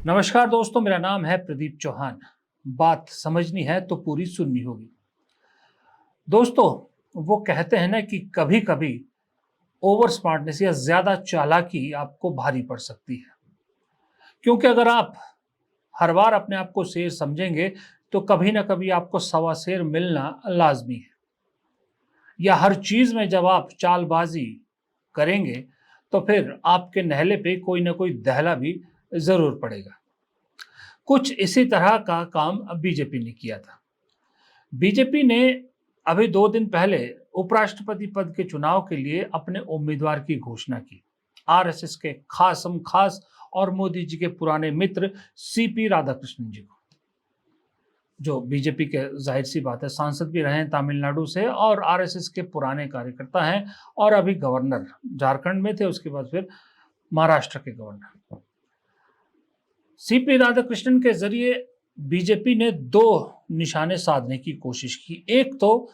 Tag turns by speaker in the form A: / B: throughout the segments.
A: नमस्कार दोस्तों, मेरा नाम है प्रदीप चौहान। बात समझनी है तो पूरी सुननी होगी। दोस्तों, वो कहते हैं ना कि कभी कभी ओवर स्मार्टनेस या ज्यादा चालाकी आपको भारी पड़ सकती है। क्योंकि अगर आप हर बार अपने आप को शेर समझेंगे तो कभी ना कभी आपको सवा शेर मिलना लाजमी है। या हर चीज में जब आप चालबाजी करेंगे तो फिर आपके नहले पे कोई ना कोई दहला भी जरूर पड़ेगा। कुछ इसी तरह का काम बीजेपी ने किया था। बीजेपी ने अभी 2 दिन पहले उपराष्ट्रपति पद के चुनाव के लिए अपने उम्मीदवार की घोषणा की। आरएसएस के खासम खास और मोदी जी के पुराने मित्र सीपी राधाकृष्णन जी को, जो बीजेपी के जाहिर सी बात है सांसद भी रहे हैं तमिलनाडु से और आरएसएस के पुराने कार्यकर्ता हैं और अभी गवर्नर झारखंड में थे, उसके बाद फिर महाराष्ट्र के गवर्नर। सीपी राधाकृष्णन के जरिए बीजेपी ने दो निशाने साधने की कोशिश की। एक तो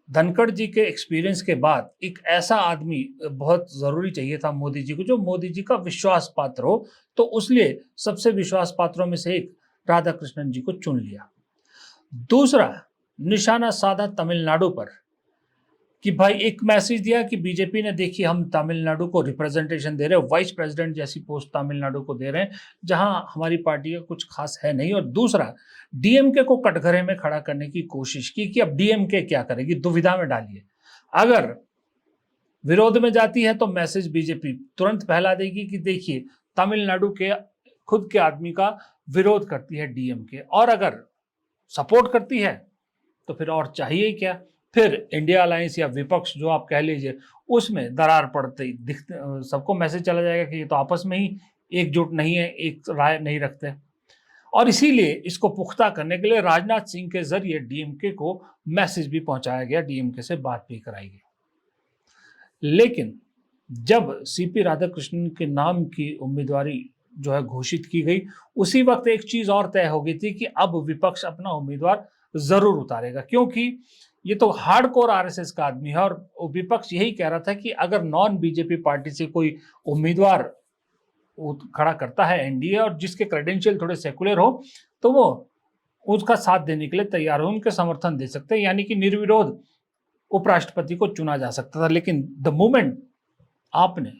A: धनखड़ जी के एक्सपीरियंस के बाद एक ऐसा आदमी बहुत जरूरी चाहिए था मोदी जी को, जो मोदी जी का विश्वास पात्र हो, तो उसलिए सबसे विश्वास पात्रों में से एक राधाकृष्णन जी को चुन लिया। दूसरा निशाना साधा तमिलनाडु पर कि भाई एक मैसेज दिया कि बीजेपी ने देखिए हम तमिलनाडु को रिप्रेजेंटेशन दे रहे हैं, वाइस प्रेसिडेंट जैसी पोस्ट तमिलनाडु को दे रहे हैं जहां हमारी पार्टी का कुछ खास है नहीं। और दूसरा डीएमके को कटघरे में खड़ा करने की कोशिश की कि अब डीएमके क्या करेगी, दुविधा में डालिए। अगर विरोध में जाती है तो मैसेज बीजेपी तुरंत फैला देगी कि देखिए तमिलनाडु के खुद के आदमी का विरोध करती है डीएमके, और अगर सपोर्ट करती है तो फिर और चाहिए क्या। फिर इंडिया अलायंस या विपक्ष जो आप कह लीजिए, उसमें दरार पड़ते ही दिखते सबको मैसेज चला जाएगा कि ये तो आपस में ही एकजुट नहीं है, एक राय नहीं रखते। और इसीलिए इसको पुख्ता करने के लिए राजनाथ सिंह के जरिए डीएमके को मैसेज भी पहुंचाया गया, डीएमके से बात भी कराई गई। लेकिन जब सीपी राधाकृष्णन के नाम की उम्मीदवारी जो है घोषित की गई, उसी वक्त एक चीज और तय हो गई थी कि अब विपक्ष अपना उम्मीदवार जरूर उतारेगा, क्योंकि ये तो हार्डकोर आरएसएस का आदमी है। और विपक्ष यही कह रहा था कि अगर नॉन बीजेपी पार्टी से कोई उम्मीदवार खड़ा करता है एनडीए और जिसके क्रेडेंशियल थोड़े सेकुलर हो, तो वो उसका साथ देने के लिए तैयार हो, उनके समर्थन दे सकते हैं, यानी कि निर्विरोध उपराष्ट्रपति को चुना जा सकता था। लेकिन द मोमेंट आपने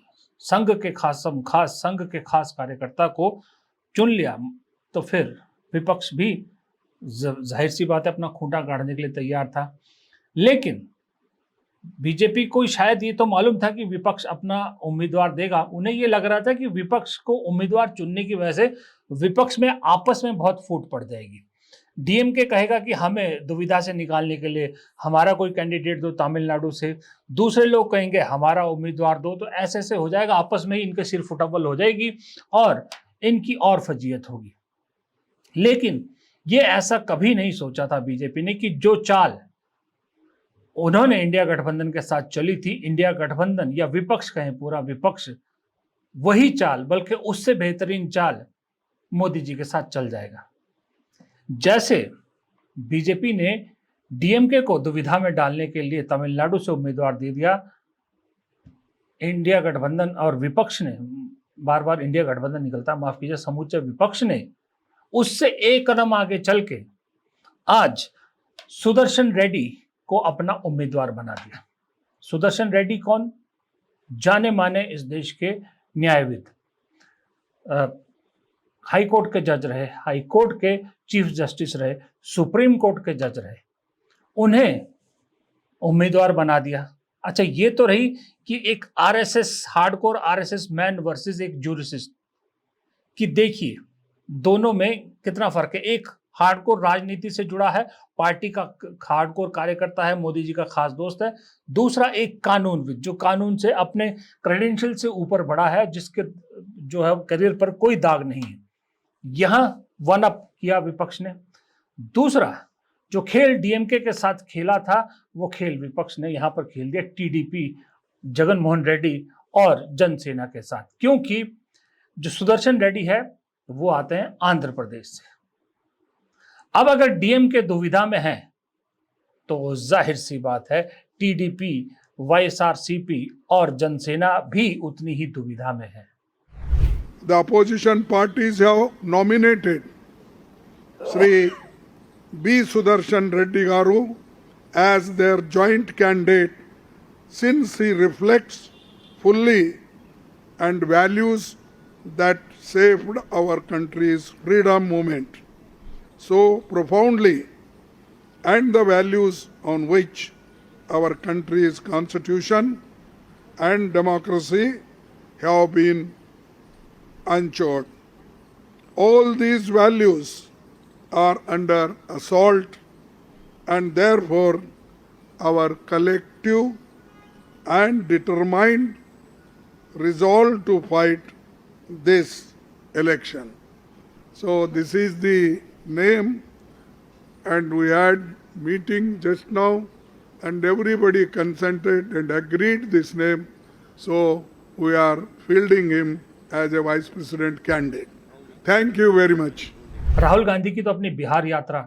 A: संघ के खास कार्यकर्ता को चुन लिया तो फिर विपक्ष भी जाहिर सी बात है अपना खूंटा गाड़ने के लिए तैयार था। लेकिन बीजेपी को शायद ये तो मालूम था कि विपक्ष अपना उम्मीदवार देगा। उन्हें ये लग रहा था कि विपक्ष को उम्मीदवार चुनने की वजह से विपक्ष में आपस में बहुत फूट पड़ जाएगी। डीएमके कहेगा कि हमें दुविधा से निकालने के लिए हमारा कोई कैंडिडेट दो तमिलनाडु से, दूसरे लोग कहेंगे हमारा उम्मीदवार दो, तो ऐसे ऐसे हो जाएगा, आपस में ही इनके सिर फुटबल हो जाएगी और इनकी और फजीयत होगी। लेकिन ये ऐसा कभी नहीं सोचा था बीजेपी ने कि जो चाल उन्होंने इंडिया गठबंधन के साथ चली थी, इंडिया गठबंधन या विपक्ष कहें पूरा विपक्ष वही चाल, बल्कि उससे बेहतरीन चाल मोदी जी के साथ चल जाएगा। जैसे बीजेपी ने डीएमके को दुविधा में डालने के लिए तमिलनाडु से उम्मीदवार दे दिया, इंडिया गठबंधन और विपक्ष ने, बार बार इंडिया गठबंधन निकलता, माफ कीजिए, समूचे विपक्ष ने उससे एक कदम आगे चल के आज सुदर्शन रेड्डी को अपना उम्मीदवार बना दिया। सुदर्शन रेड्डी कौन? जाने माने इस देश के न्यायविद, हाई कोर्ट के जज रहे, हाई कोर्ट के चीफ जस्टिस रहे, सुप्रीम कोर्ट के जज रहे, उन्हें उम्मीदवार बना दिया। अच्छा, ये तो रही कि एक RSS, hardcore RSS man versus एक ज्यूरिस्ट, कि देखिए दोनों में कितना फर्क है। एक हार्डकोर राजनीति से जुड़ा है, पार्टी का हार्डकोर कार्यकर्ता है, मोदी जी का खास दोस्त है। दूसरा एक कानूनविद, जो कानून से अपने क्रेडेंशियल से ऊपर बढ़ा है, जिसके जो है करियर पर कोई दाग नहीं है। यहां वन अप किया विपक्ष ने। दूसरा जो खेल डीएमके के साथ खेला था, वो खेल विपक्ष ने यहां पर खेल दिया टीडीपी, जगन मोहन रेड्डी और जनसेना के साथ। क्योंकि जो सुदर्शन रेड्डी है वो आते हैं आंध्र प्रदेश से। अब अगर डीएमके दुविधा में है तो जाहिर सी बात है टीडीपी, वाईएसआरसीपी और जनसेना भी उतनी ही दुविधा में है।
B: the opposition parties have nominated Sri B. Sudarshan Reddy Garu as their joint candidate, since he reflects fully and values that saved our country's freedom movement so profoundly, and the values on which our country's constitution and democracy have been anchored. All these values are under assault, and therefore our collective and determined resolve to fight this election. So this is the name, and we had meeting just now, and everybody consented and agreed this name. So we are fielding him as a vice president candidate. Thank you very much.
A: Rahul Gandhi की तो अपनी बिहार यात्रा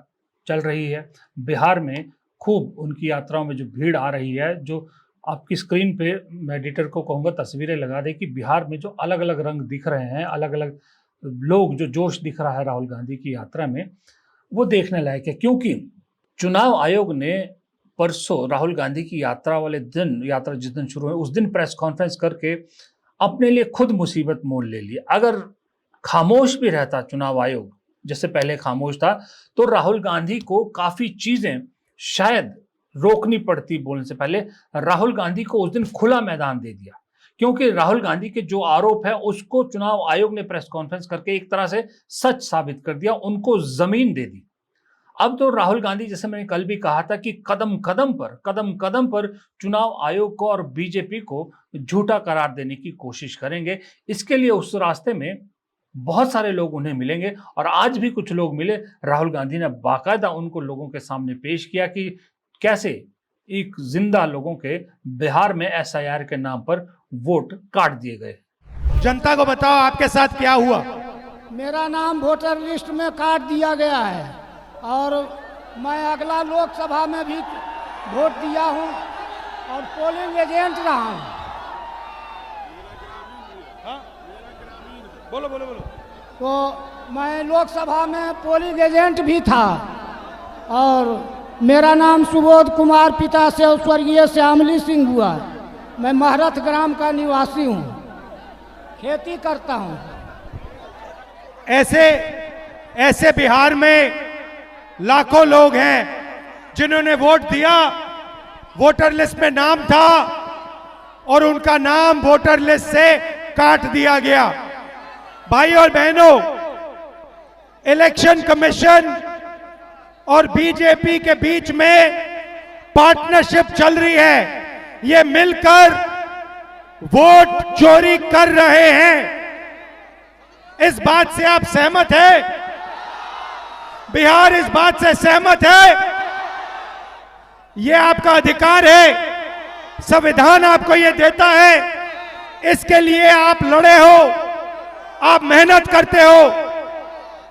A: चल रही है। बिहार में खूब उनकी यात्राओं में जो भीड़ आ रही है, जो आपकी स्क्रीन पे मैं एडिटर को कहूँगा तस्वीरें लगा दे कि बिहार में जो अलग अलग रंग दिख रहे हैं, अलग अलग लोग, जो जोश दिख रहा है राहुल गांधी की यात्रा में, वो देखने लायक है। क्योंकि चुनाव आयोग ने परसों राहुल गांधी की यात्रा वाले दिन, यात्रा जिस दिन शुरू हुई उस दिन प्रेस कॉन्फ्रेंस करके अपने लिए खुद मुसीबत मोल ले ली। अगर खामोश भी रहता चुनाव आयोग, जैसे पहले खामोश था, तो राहुल गांधी को काफी चीजें शायद रोकनी पड़ती बोलने से पहले। राहुल गांधी को उस दिन खुला मैदान दे दिया, क्योंकि राहुल गांधी के जो आरोप है उसको चुनाव आयोग ने प्रेस कॉन्फ्रेंस करके एक तरह से सच साबित कर दिया, उनको जमीन दे दी। अब तो राहुल गांधी, जैसे मैंने कल भी कहा था, कि कदम कदम पर चुनाव आयोग को और बीजेपी को झूठा करार देने की कोशिश करेंगे। इसके लिए उस रास्ते में बहुत सारे लोग उन्हें मिलेंगे, और आज भी कुछ लोग मिले। राहुल गांधी ने बाकायदा उनको लोगों के सामने पेश किया कि कैसे एक जिंदा लोगों के बिहार में एसआईआर के नाम पर वोट काट दिए गए।
C: जनता को बताओ आपके साथ क्या हुआ।
D: मेरा नाम वोटर लिस्ट में काट दिया गया है, और मैं अगला लोकसभा में भी वोट दिया हूं और पोलिंग एजेंट रहा हूं।
C: बोलो।
D: तो मैं लोकसभा में पोलिंग एजेंट भी था, और मेरा नाम सुबोध कुमार, पिता से स्वर्गीय श्यामली सिंह हुआ। मैं महरथ ग्राम का निवासी हूँ, खेती करता हूँ।
C: ऐसे बिहार में लाखों लोग हैं जिन्होंने वोट दिया, वोटर लिस्ट में नाम था और उनका नाम वोटर लिस्ट से काट दिया गया। भाई और बहनों, इलेक्शन कमीशन और बीजेपी के बीच में पार्टनरशिप चल रही है। ये मिलकर वोट चोरी कर रहे हैं। इस बात से आप सहमत हैं? बिहार इस बात से सहमत है? ये आपका अधिकार है, संविधान आपको ये देता है। इसके लिए आप लड़े हो, आप मेहनत करते हो,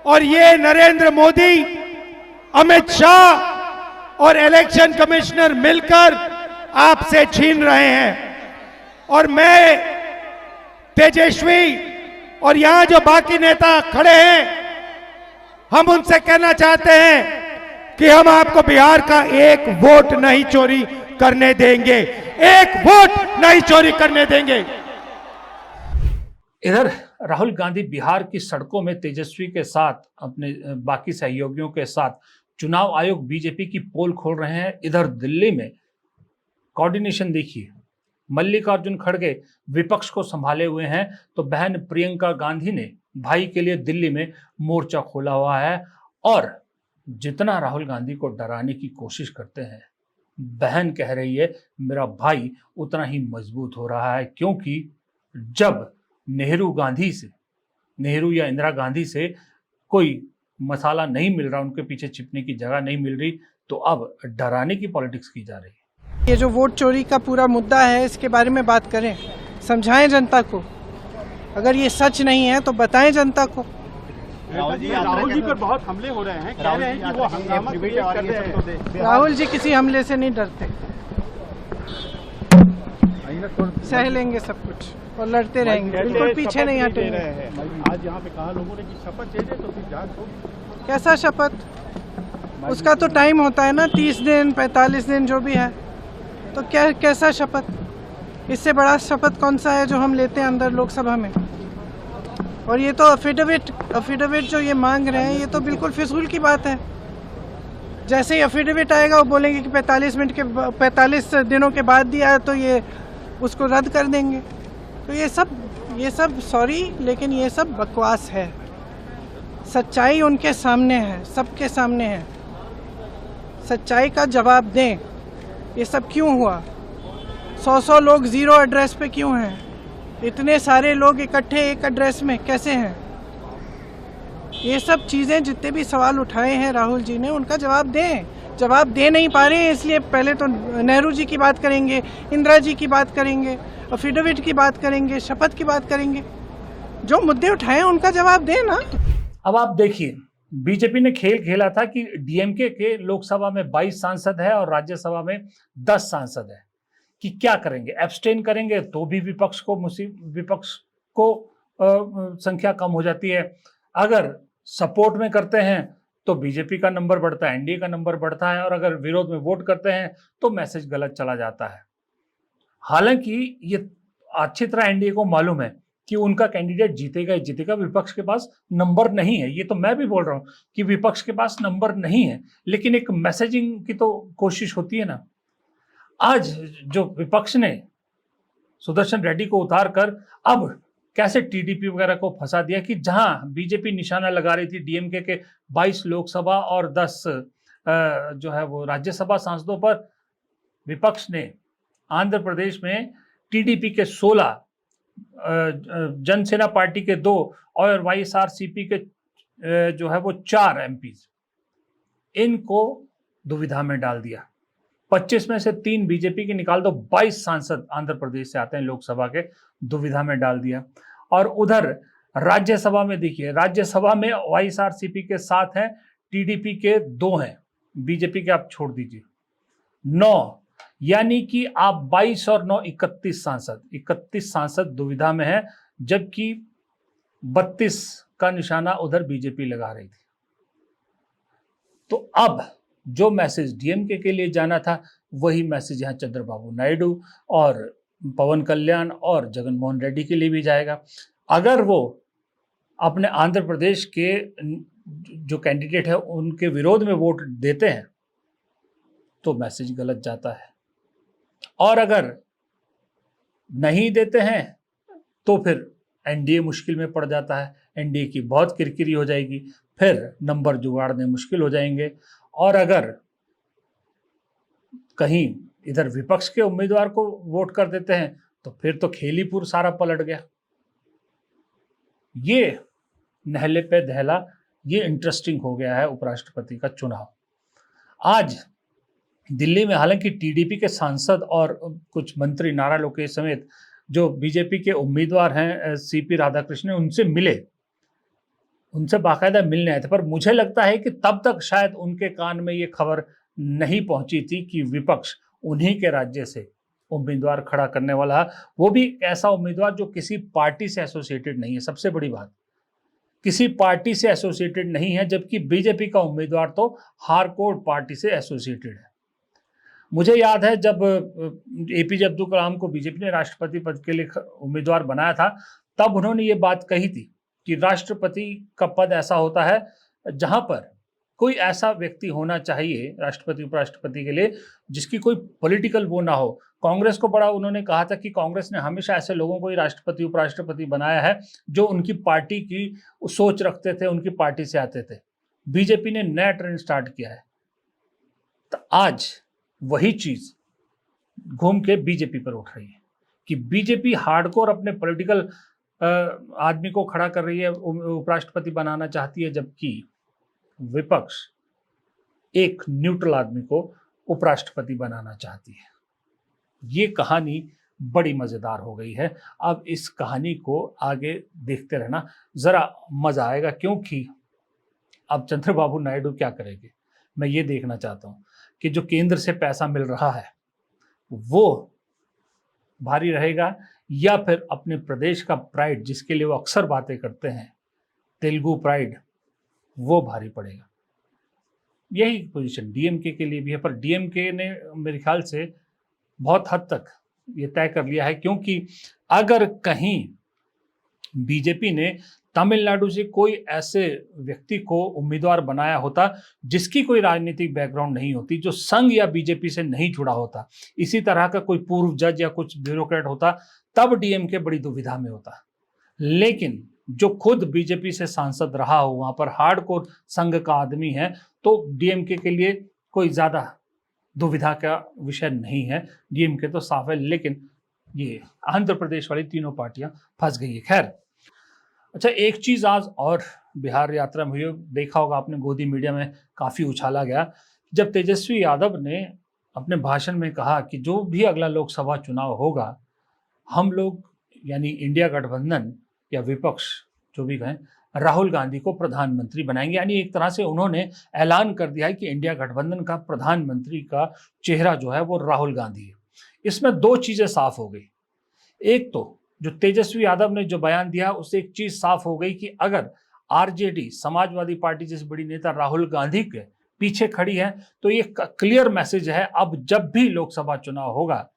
C: और ये नरेंद्र मोदी, अमित शाह और इलेक्शन कमिश्नर मिलकर आपसे छीन रहे हैं। और मैं, तेजस्वी और यहां जो बाकी नेता खड़े हैं, हम उनसे कहना चाहते हैं कि हम आपको बिहार का एक वोट नहीं चोरी करने देंगे, एक वोट नहीं चोरी करने देंगे।
A: इधर राहुल गांधी बिहार की सड़कों में तेजस्वी के साथ, अपने बाकी सहयोगियों के साथ चुनाव आयोग बीजेपी की पोल खोल रहे हैं। इधर दिल्ली में कोऑर्डिनेशन देखिए, मल्लिकार्जुन खड़गे विपक्ष को संभाले हुए हैं, तो बहन प्रियंका गांधी ने भाई के लिए दिल्ली में मोर्चा खोला हुआ है। और जितना राहुल गांधी को डराने की कोशिश करते हैं, बहन कह रही है मेरा भाई उतना ही मजबूत हो रहा है, क्योंकि जब नेहरू या इंदिरा गांधी से कोई मसाला नहीं मिल रहा, उनके पीछे छिपने की जगह नहीं मिल रही, तो अब डराने की पॉलिटिक्स की जा रही है।
E: ये जो वोट चोरी का पूरा मुद्दा है, इसके बारे में बात करें, समझाएं जनता को। अगर ये सच नहीं है तो बताएं जनता को।
C: राहुल जी पर बहुत हमले हो रहे हैं, कह रहे हैं कि वो हंगामा क्रिएट कर रहे हैं।
E: राहुल जी किसी हमले से नहीं डरते। सह लेंगे सब कुछ और लड़ते रहेंगे, बिल्कुल पीछे नहीं हटेंगे।
F: आज यहाँ पे कहा लोगों ने कि शपथ ले तो फिर जांच होगी।
E: कैसा शपथ? उसका तो टाइम होता है ना, 30 दिन 45 दिन जो भी है, तो क्या कैसा शपथ? इससे बड़ा शपथ कौन सा है जो हम लेते हैं अंदर लोकसभा में? और ये तो अफिडेविट जो ये मांग रहे हैं, ये तो बिल्कुल फिजूल की बात है। जैसे ही अफिडेविट आएगा वो बोलेंगे कि 45 दिनों के बाद दिया है, तो ये उसको रद्द कर देंगे। तो ये सब सॉरी, लेकिन ये सब बकवास है। सच्चाई उनके सामने है, सबके सामने है। सच्चाई का जवाब दें। ये सब क्यों हुआ? 100 लोग जीरो एड्रेस पे क्यों हैं? इतने सारे लोग इकट्ठे एक एड्रेस में कैसे हैं? ये सब चीज़ें, जितने भी सवाल उठाए हैं राहुल जी ने, उनका जवाब दें। जवाब दे नहीं पा रहे हैं, इसलिए पहले तो नेहरू जी की बात करेंगे, इंदिरा जी की बात करेंगे, अफिडेविट की बात करेंगे, शपथ की बात करेंगे। जो मुद्दे उठाए हैं उनका जवाब दें ना।
A: अब आप देखिए, बीजेपी ने खेल खेला था कि डीएमके के लोकसभा में 22 सांसद है और राज्यसभा में 10 सांसद है, कि क्या करेंगे? एब्सटेन करेंगे तो भी विपक्ष को संख्या कम हो जाती है। अगर सपोर्ट में करते हैं तो बीजेपी का नंबर बढ़ता है, एनडीए का नंबर बढ़ता है, और अगर विरोध में वोट करते हैं तो मैसेज गलत चला जाता है। हालांकि ये अच्छी तरह एनडीए को मालूम है कि उनका कैंडिडेट जीतेगा ही जीतेगा, विपक्ष के पास नंबर नहीं है। ये तो मैं भी बोल रहा हूं कि विपक्ष के पास नंबर नहीं है, लेकिन एक मैसेजिंग की तो कोशिश होती है ना। आज जो विपक्ष ने सुदर्शन रेड्डी को उतार कर अब कैसे टीडीपी वगैरह को फंसा दिया कि जहां बीजेपी निशाना लगा रही थी डीएमके के 22 लोकसभा और 10 जो है वो राज्यसभा सांसदों पर, विपक्ष ने आंध्र प्रदेश में टीडीपी के 16, जनसेना पार्टी के 2 और वाईएसआरसीपी के जो है वो 4 एमपीज, इनको दुविधा में डाल दिया। 25 में से 3 बीजेपी के निकाल दो, 22 सांसद आंध्र प्रदेश से आते हैं लोकसभा के, दुविधा में डाल दिया। और उधर राज्यसभा में देखिए, राज्यसभा में वाईएसआरसीपी के 7 हैं, टीडीपी के 2 हैं, बीजेपी के आप छोड़ दीजिए 9, यानी कि आप 22 और 9 31 सांसद दुविधा में है, जबकि 32 का निशाना उधर बीजेपी लगा रही थी। तो अब जो मैसेज डीएमके के लिए जाना था, वही मैसेज यहाँ चंद्रबाबू नायडू और पवन कल्याण और जगनमोहन रेड्डी के लिए भी जाएगा। अगर वो अपने आंध्र प्रदेश के जो कैंडिडेट है उनके विरोध में वोट देते हैं तो मैसेज गलत जाता है, और अगर नहीं देते हैं तो फिर एनडीए मुश्किल में पड़ जाता है। एनडीए की बहुत किरकिरी हो जाएगी, फिर नंबर जुगाड़ने मुश्किल हो जाएंगे। और अगर कहीं इधर विपक्ष के उम्मीदवार को वोट कर देते हैं तो फिर तो खेलीपुर सारा पलट गया। ये नहले पे दहला, ये इंटरेस्टिंग हो गया है उपराष्ट्रपति का चुनाव। आज दिल्ली में हालांकि टीडीपी के सांसद और कुछ मंत्री, नारा लोकेश समेत जो बीजेपी के उम्मीदवार हैं, सीपी राधाकृष्णन, उनसे मिले, उनसे बाकायदा मिलने आए थे, पर मुझे लगता है कि तब तक शायद उनके कान में ये खबर नहीं पहुंची थी कि विपक्ष उन्हीं के राज्य से उम्मीदवार खड़ा करने वाला है, वो भी ऐसा उम्मीदवार जो किसी पार्टी से एसोसिएटेड नहीं है। सबसे बड़ी बात, किसी पार्टी से एसोसिएटेड नहीं है, जबकि बीजेपी का उम्मीदवार तो हारकोड पार्टी से एसोसिएटेड है। मुझे याद है जब एपीजे अब्दुल कलाम को बीजेपी ने राष्ट्रपति पद के लिए उम्मीदवार बनाया था, तब उन्होंने ये बात कही थी कि राष्ट्रपति का पद ऐसा होता है जहां पर कोई ऐसा व्यक्ति होना चाहिए राष्ट्रपति उपराष्ट्रपति के लिए जिसकी कोई पॉलिटिकल वो ना हो। कांग्रेस को बड़ा उन्होंने कहा था कि कांग्रेस ने हमेशा ऐसे लोगों को ही राष्ट्रपति उपराष्ट्रपति बनाया है जो उनकी पार्टी की सोच रखते थे, उनकी पार्टी से आते थे। बीजेपी ने नया ट्रेंड स्टार्ट किया है, तो आज वही चीज घूम के बीजेपी पर उठ रही है कि बीजेपी हार्डकोर अपने पॉलिटिकल आदमी को खड़ा कर रही है, उपराष्ट्रपति बनाना चाहती है, जबकि विपक्ष एक न्यूट्रल आदमी को उपराष्ट्रपति बनाना चाहती है। ये कहानी बड़ी मजेदार हो गई है। अब इस कहानी को आगे देखते रहना, जरा मजा आएगा, क्योंकि अब चंद्रबाबू नायडू क्या करेंगे मैं ये देखना चाहता हूं कि जो केंद्र से पैसा मिल रहा है वो भारी रहेगा या फिर अपने प्रदेश का प्राइड जिसके लिए वो अक्सर बातें करते हैं, तेलुगु प्राइड, वो भारी पड़ेगा। यही पोजीशन डीएमके के लिए भी है, पर डीएमके ने मेरे ख्याल से बहुत हद तक ये तय कर लिया है, क्योंकि अगर कहीं बीजेपी ने तमिलनाडु से कोई ऐसे व्यक्ति को उम्मीदवार बनाया होता जिसकी कोई राजनीतिक बैकग्राउंड नहीं होती, जो संघ या बीजेपी से नहीं जुड़ा होता, इसी तरह का कोई पूर्व जज या कुछ ब्यूरोक्रेट होता, तब डीएमके बड़ी दुविधा में होता। लेकिन जो खुद बीजेपी से सांसद रहा हो, वहां पर हार्डकोर संघ का आदमी है, तो डीएमके के लिए कोई ज्यादा दुविधा का विषय नहीं है। डीएमके तो साफ है, लेकिन ये आंध्र प्रदेश वाली तीनों पार्टियां फंस गई है। खैर, अच्छा, एक चीज आज और बिहार यात्रा में हुई, देखा होगा आपने, गोदी मीडिया में काफी उछाला गया जब तेजस्वी यादव ने अपने भाषण में कहा कि जो भी अगला लोकसभा चुनाव होगा, हम लोग यानी इंडिया गठबंधन या विपक्ष जो भी कहें, राहुल गांधी को प्रधानमंत्री बनाएंगे। यानी एक तरह से उन्होंने ऐलान कर दिया है कि इंडिया गठबंधन का प्रधानमंत्री का चेहरा जो है वो राहुल गांधी है। इसमें दो चीजें साफ हो गई। एक तो जो तेजस्वी यादव ने जो बयान दिया, उससे एक चीज साफ हो गई कि अगर आरजेडी, समाजवादी पार्टी जैसी बड़ी नेता राहुल गांधी के पीछे खड़ी है, तो ये क्लियर मैसेज है, अब जब भी लोकसभा चुनाव होगा,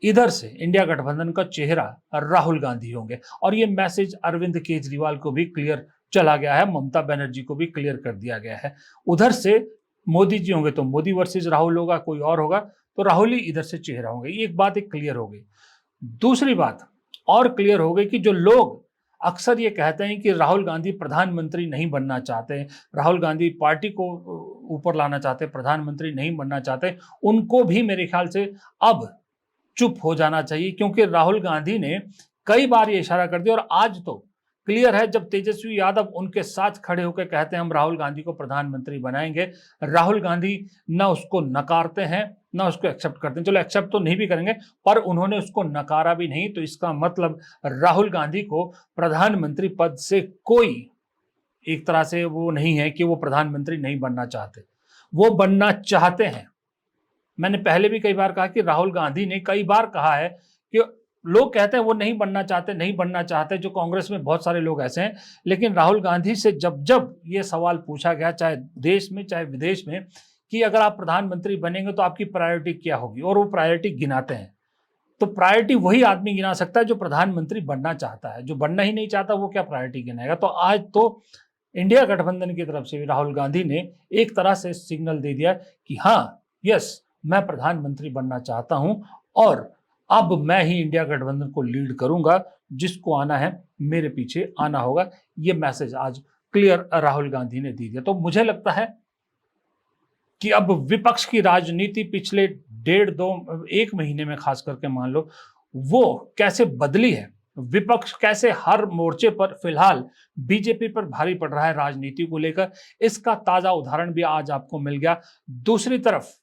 A: इधर से इंडिया गठबंधन का चेहरा राहुल गांधी होंगे। और ये मैसेज अरविंद केजरीवाल को भी क्लियर चला गया है, ममता बनर्जी को भी क्लियर कर दिया गया है। उधर से मोदी जी होंगे तो मोदी वर्सेस राहुल होगा, कोई और होगा तो राहुल ही इधर से चेहरा होंगे। ये एक बात एक क्लियर हो गई। दूसरी बात और क्लियर हो गई कि जो लोग अक्सर ये कहते हैं कि राहुल गांधी प्रधानमंत्री नहीं बनना चाहते, राहुल गांधी पार्टी को ऊपर लाना चाहते, प्रधानमंत्री नहीं बनना चाहते, उनको भी मेरे ख्याल से अब चुप हो जाना चाहिए, क्योंकि राहुल गांधी ने कई बार ये इशारा कर दिया और आज तो क्लियर है, जब तेजस्वी यादव उनके साथ खड़े होकर कहते हैं हम राहुल गांधी को प्रधानमंत्री बनाएंगे, राहुल गांधी ना उसको नकारते हैं ना उसको एक्सेप्ट करते हैं। चलो एक्सेप्ट तो नहीं भी करेंगे, पर उन्होंने उसको नकारा भी नहीं, तो इसका मतलब राहुल गांधी को प्रधानमंत्री पद से कोई एक तरह से वो नहीं है कि वो प्रधानमंत्री नहीं बनना चाहते, वो बनना चाहते हैं। मैंने पहले भी कई बार कहा कि राहुल गांधी ने कई बार कहा है कि लोग कहते हैं वो नहीं बनना चाहते, जो कांग्रेस में बहुत सारे लोग ऐसे हैं, लेकिन राहुल गांधी से जब जब ये सवाल पूछा गया, चाहे देश में चाहे विदेश में, कि अगर आप प्रधानमंत्री बनेंगे तो आपकी प्रायोरिटी क्या होगी, और वो प्रायोरिटी गिनाते हैं, तो प्रायोरिटी वही आदमी गिना सकता है जो प्रधानमंत्री बनना चाहता है। जो बनना ही नहीं चाहता वो क्या प्रायोरिटी गिनाएगा। तो आज तो इंडिया गठबंधन की तरफ से भी राहुल गांधी ने एक तरह से सिग्नल दे दिया कि हाँ, यस, मैं प्रधानमंत्री बनना चाहता हूं और अब मैं ही इंडिया गठबंधन को लीड करूंगा, जिसको आना है मेरे पीछे आना होगा। ये मैसेज आज क्लियर राहुल गांधी ने दे दिया। तो मुझे लगता है कि अब विपक्ष की राजनीति पिछले 1.5-1 महीने में खास करके मान लो वो कैसे बदली है, विपक्ष कैसे हर मोर्चे पर फिलहाल बीजेपी पर भारी पड़ रहा है राजनीति को लेकर, इसका ताजा उदाहरण भी आज आपको मिल गया। दूसरी तरफ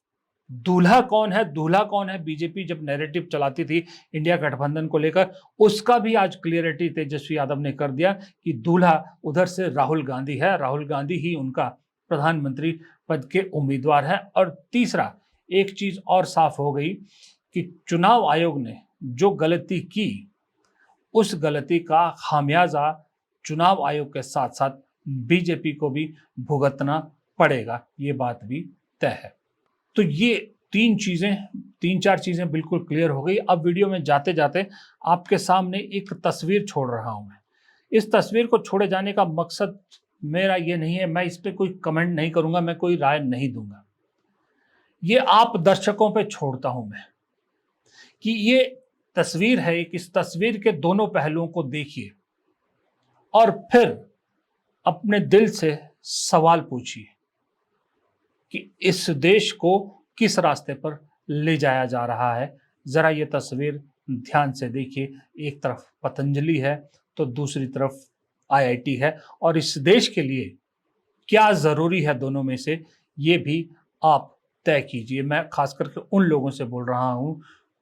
A: दूल्हा कौन है बीजेपी जब नैरेटिव चलाती थी इंडिया गठबंधन को लेकर, उसका भी आज क्लियरिटी तेजस्वी यादव ने कर दिया कि दूल्हा उधर से राहुल गांधी है, राहुल गांधी ही उनका प्रधानमंत्री पद के उम्मीदवार है। और तीसरा एक चीज और साफ हो गई कि चुनाव आयोग ने जो गलती की, उस गलती का खामियाजा चुनाव आयोग के साथ साथ बीजेपी को भी भुगतना पड़ेगा, ये बात भी तय है। तो ये 3-4 चीजें बिल्कुल क्लियर हो गई। अब वीडियो में जाते जाते आपके सामने एक तस्वीर छोड़ रहा हूं मैं। इस तस्वीर को छोड़े जाने का मकसद मेरा ये नहीं है, मैं इस पे कोई कमेंट नहीं करूंगा, मैं कोई राय नहीं दूंगा। ये आप दर्शकों पे छोड़ता हूं मैं कि ये तस्वीर है, इस तस्वीर के दोनों पहलुओं को देखिए और फिर अपने दिल से सवाल पूछिए कि इस देश को किस रास्ते पर ले जाया जा रहा है। जरा ये तस्वीर ध्यान से देखिए, एक तरफ पतंजलि है तो दूसरी तरफ आईआईटी है, और इस देश के लिए क्या जरूरी है दोनों में से, ये भी आप तय कीजिए। मैं खास करके उन लोगों से बोल रहा हूं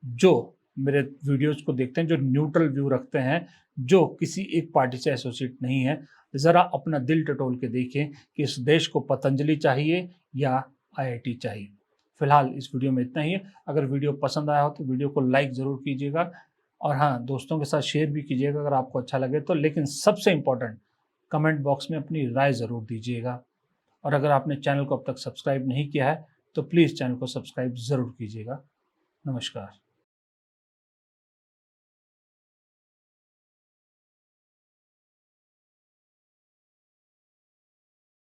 A: जो मेरे वीडियोस को देखते हैं, जो न्यूट्रल व्यू रखते हैं, जो किसी एक पार्टी से एसोसिएट नहीं है। जरा अपना दिल टटोल के देखें कि इस देश को पतंजलि चाहिए या आईआईटी चाहिए। फिलहाल इस वीडियो में इतना ही है। अगर वीडियो पसंद आया हो तो वीडियो को लाइक ज़रूर कीजिएगा और हाँ, दोस्तों के साथ शेयर भी कीजिएगा अगर आपको अच्छा लगे तो। लेकिन सबसे इम्पोर्टेंट, कमेंट बॉक्स में अपनी राय ज़रूर दीजिएगा। और अगर आपने चैनल को अब तक सब्सक्राइब नहीं किया है तो प्लीज़ चैनल को सब्सक्राइब ज़रूर कीजिएगा। नमस्कार।